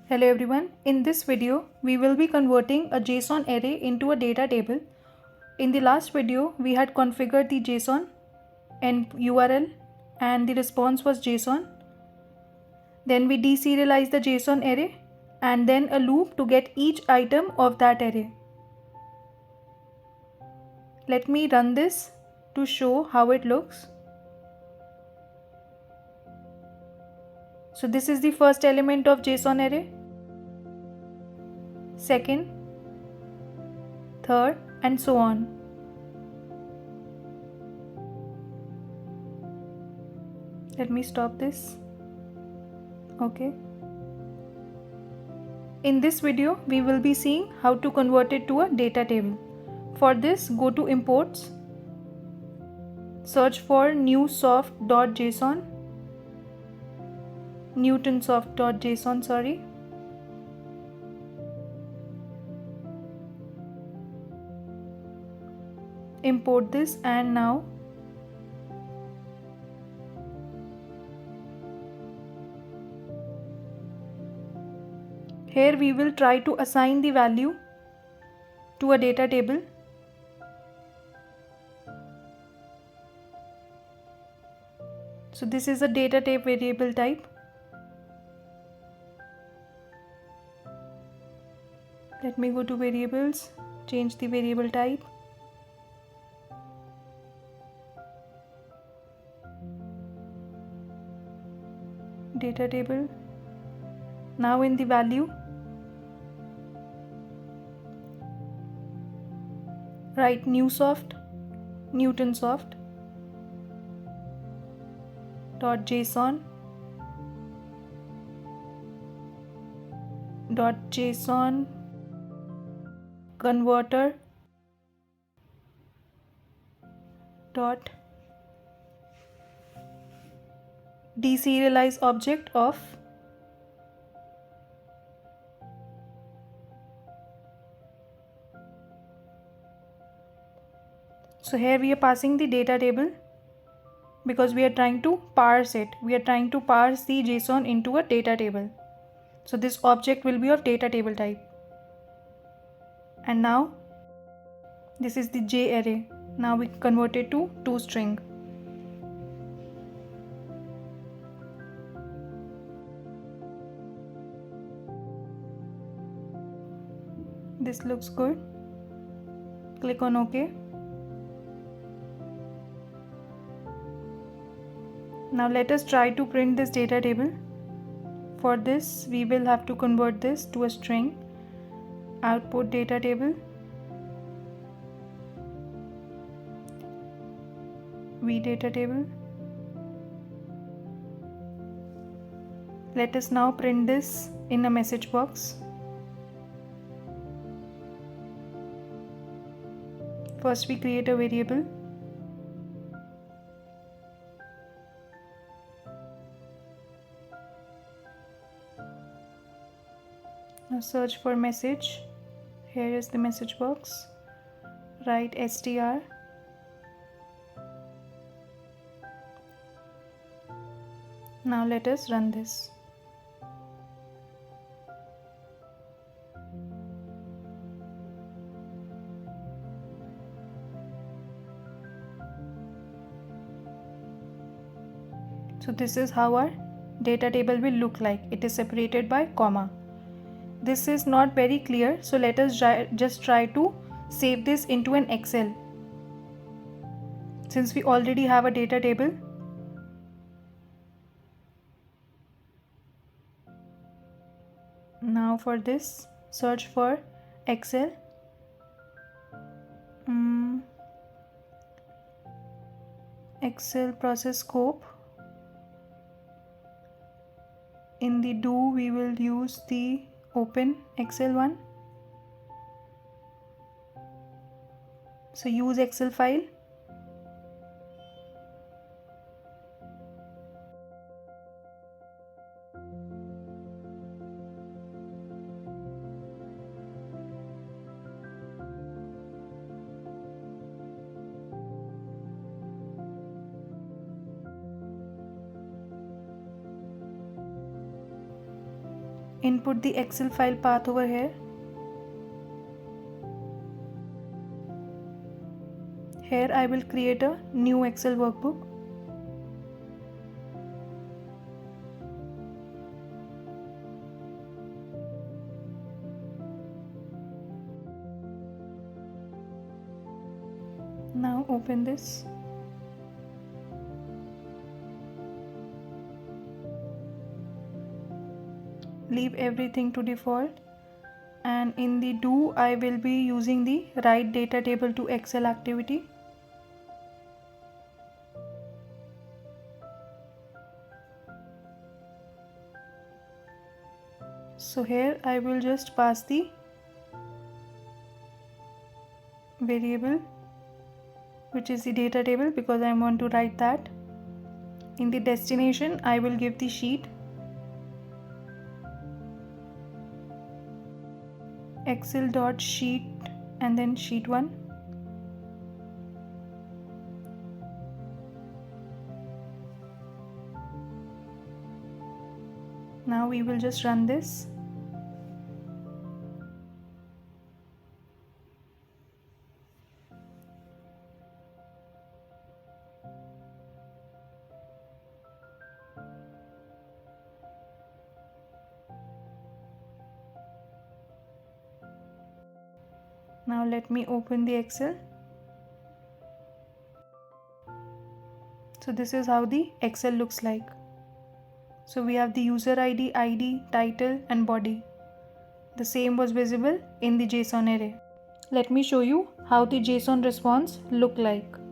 Hello everyone, in this video we will be converting a JSON array into a data table. In the last video we had configured the JSON and URL and the response was JSON. Then we deserialized the JSON array and then a loop to get each item of that array. Let me run this to show how it looks. So this is the first element of JSON array, second, third and so on. Let me stop this. Okay. In this video, we will be seeing how to convert it to a data table. For this, go to imports, search for newsoft.json, newtonsoft.json, sorry. Import this and now here we will try to assign the value to a data table. So this is a data type variable type. Let me go to variables, change the variable type. Data table. Now in the value, write newsoft, newtonsoft .json .json converter dot deserialize object of So here we are passing the data table because we are trying to parse it. We are trying to parse the JSON into a data table. So this object will be of data table type. And now this is the JArray. Now we convert it to toString. This looks good. Click on OK. Now let us try to print this data table. For this, we will have to convert this to a string. Output data table. Data table. Let us now print this in a message box. First we create a variable. Now search for message. Here is the message box. Write str. Now let us run this. So this is how our data table will look like. It is separated by comma. This is not very clear, so let us just try to save this into an Excel. Since we already have a data table, now for this, search for Excel. Excel process scope. In the do, we will use the open Excel one. So use Excel file. input the Excel file path over here. Here I will create a new Excel workbook. Now open this. Leave everything to default, and in the do I will be using the write data table to Excel activity. So here I will just pass the variable which is the data table because I want to write that. In the destination I will give the sheet, excel.sheet and then sheet 1. Now we will just run this. Now let me open the Excel. So this is how the Excel looks like. So we have the user ID, title and body. The same was visible in the JSON array. Let me show you how the JSON response look like.